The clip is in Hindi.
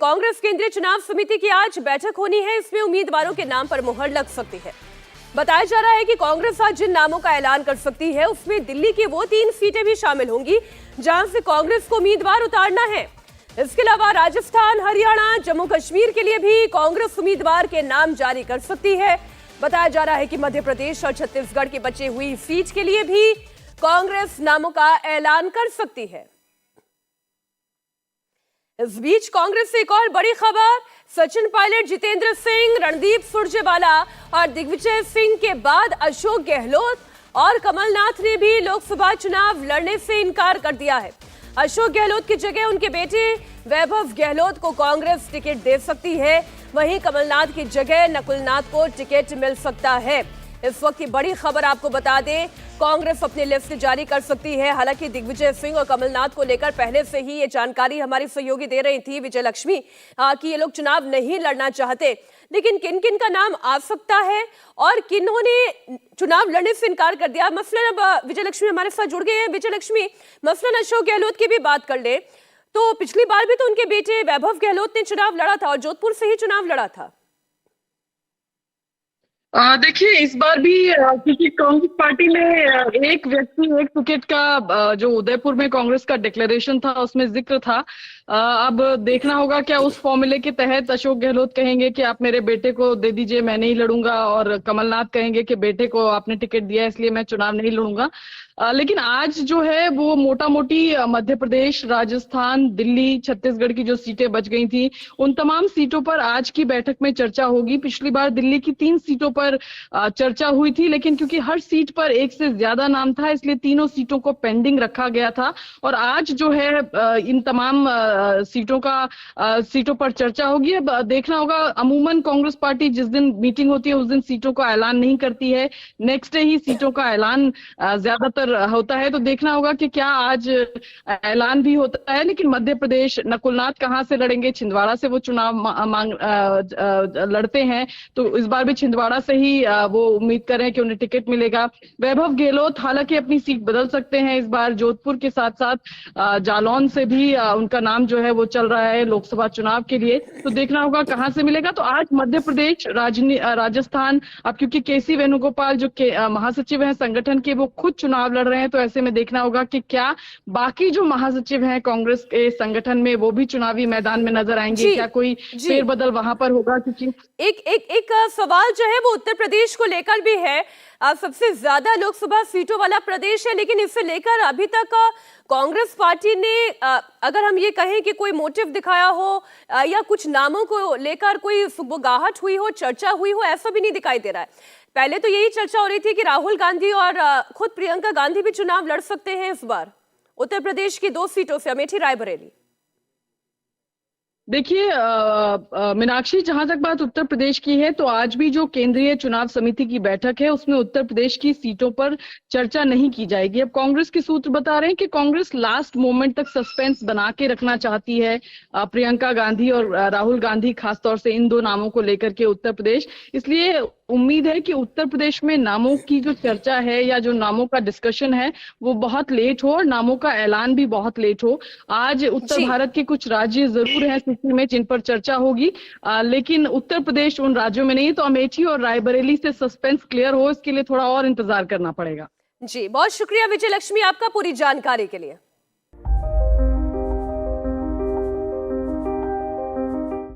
कांग्रेस केंद्रीय चुनाव समिति की आज बैठक होनी है। इसमें उम्मीदवारों के नाम पर मुहर लग सकती है। बताया जा रहा है कि कांग्रेस आज जिन नामों का ऐलान कर सकती है उसमें दिल्ली की वो 3 सीटें भी शामिल होंगी जहां से कांग्रेस को उम्मीदवार उतारना है। इसके अलावा राजस्थान, हरियाणा, जम्मू कश्मीर के लिए भी कांग्रेस उम्मीदवार के नाम जारी कर सकती है। बताया जा रहा है कि मध्य प्रदेश और छत्तीसगढ़ की बची हुई सीट के लिए भी कांग्रेस नामों का ऐलान कर सकती है। इस बीच कांग्रेस से एक और बड़ी खबर, सचिन पायलट, जितेंद्र सिंह, रणदीप सुरजेवाला और दिग्विजय सिंह के बाद अशोक गहलोत और कमलनाथ ने भी लोकसभा चुनाव लड़ने से इनकार कर दिया है। अशोक गहलोत की जगह उनके बेटे वैभव गहलोत को कांग्रेस टिकट दे सकती है। वहीं कमलनाथ की जगह नकुलनाथ को टिकट मिल सकता है। इस वक्त की बड़ी खबर आपको बता दें, कांग्रेस अपनी लिस्ट जारी कर सकती है। हालांकि दिग्विजय सिंह और कमलनाथ को लेकर पहले से ही ये जानकारी हमारी सहयोगी दे रही थी विजय लक्ष्मी कि ये लोग चुनाव नहीं लड़ना चाहते, लेकिन किन किन का नाम आ सकता है और किन्होंने चुनाव लड़ने से इनकार कर दिया। मसलन अब विजय लक्ष्मी हमारे साथ जुड़ गए हैं। विजय लक्ष्मी, मसलन अशोक गहलोत की भी बात कर ले तो पिछली बार भी तो उनके बेटे वैभव गहलोत ने चुनाव लड़ा था और जोधपुर से ही चुनाव लड़ा था। देखिए, इस बार भी क्योंकि कांग्रेस पार्टी में एक व्यक्ति एक टिकट का जो उदयपुर में कांग्रेस का डिक्लेरेशन था उसमें जिक्र था। अब देखना होगा क्या उस फॉर्मूले के तहत अशोक गहलोत कहेंगे कि आप मेरे बेटे को दे दीजिए, मैं नहीं लड़ूंगा, और कमलनाथ कहेंगे कि बेटे को आपने टिकट दिया इसलिए मैं चुनाव नहीं लड़ूंगा। लेकिन आज जो है वो मोटा मोटी मध्य प्रदेश, राजस्थान, दिल्ली, छत्तीसगढ़ की जो सीटें बच गई थी उन तमाम सीटों पर आज की बैठक में चर्चा होगी। पिछली बार दिल्ली की 3 सीटों पर चर्चा हुई थी, लेकिन क्योंकि हर सीट पर एक से ज्यादा नाम था इसलिए तीनों सीटों को पेंडिंग रखा गया था। और आज जो है इन तमाम सीटों पर चर्चा होगी। अब देखना होगा, अमूमन कांग्रेस पार्टी जिस दिन मीटिंग होती है उस दिन सीटों का ऐलान नहीं करती है, नेक्स्ट डे ही सीटों का ऐलान ज्यादातर होता है। तो देखना होगा कि क्या आज ऐलान भी होता है। लेकिन मध्य प्रदेश, नकुलनाथ कहां से लड़ेंगे, छिंदवाड़ा से वो चुनाव लड़ते हैं, तो इस बार भी छिंदवाड़ा से ही वो उम्मीद कर रहे हैं कि उन्हें टिकट मिलेगा। वैभव गहलोत हालांकि अपनी सीट बदल सकते हैं इस बार, जोधपुर के साथ साथ जालौन से भी उनका नाम जो है वो चल रहा है लोकसभा चुनाव के लिए। तो देखना होगा कहां से मिलेगा। तो आज मध्य प्रदेश, राजस्थान, अब क्योंकि केसी वेणुगोपाल जो महासचिव हैं संगठन के, वो खुद चुनाव लड़ रहे हैं, तो ऐसे में देखना होगा कि क्या बाकी जो महासचिव हैं कांग्रेस के संगठन में वो भी चुनावी मैदान में नजर आएंगे, क्या कोई फेरबदल वहां पर होगा। क्योंकि एक सवाल जो है वो उत्तर प्रदेश को लेकर भी है। सबसे ज्यादा लोकसभा सीटों वाला प्रदेश है, लेकिन इसे लेकर अभी तक कांग्रेस पार्टी ने अगर हम ये कहें कि कोई मोटिव दिखाया हो या कुछ नामों को लेकर कोई सुगबुगाहट हुई हो, चर्चा हुई हो, ऐसा भी नहीं दिखाई दे रहा है। पहले तो यही चर्चा हो रही थी कि राहुल गांधी और खुद प्रियंका गांधी भी चुनाव लड़ सकते हैं इस बार उत्तर प्रदेश की 2 सीटों से, अमेठी, रायबरेली। देखिए मीनाक्षी, जहां तक बात उत्तर प्रदेश की है तो आज भी जो केंद्रीय चुनाव समिति की बैठक है उसमें उत्तर प्रदेश की सीटों पर चर्चा नहीं की जाएगी। अब कांग्रेस के सूत्र बता रहे हैं कि कांग्रेस लास्ट मोमेंट तक सस्पेंस बना के रखना चाहती है प्रियंका गांधी और राहुल गांधी, खासतौर से इन 2 नामों को लेकर के उत्तर प्रदेश। इसलिए उम्मीद है कि उत्तर प्रदेश में नामों की जो चर्चा है या जो नामों का डिस्कशन है वो बहुत लेट हो और नामों का ऐलान भी बहुत लेट हो। आज उत्तर भारत के कुछ राज्य जरूर हैं सूची में जिन पर चर्चा होगी, लेकिन उत्तर प्रदेश उन राज्यों में नहीं। तो अमेठी और रायबरेली से सस्पेंस क्लियर हो, इसके लिए थोड़ा और इंतजार करना पड़ेगा। जी, बहुत शुक्रिया विजय लक्ष्मी आपका पूरी जानकारी के लिए।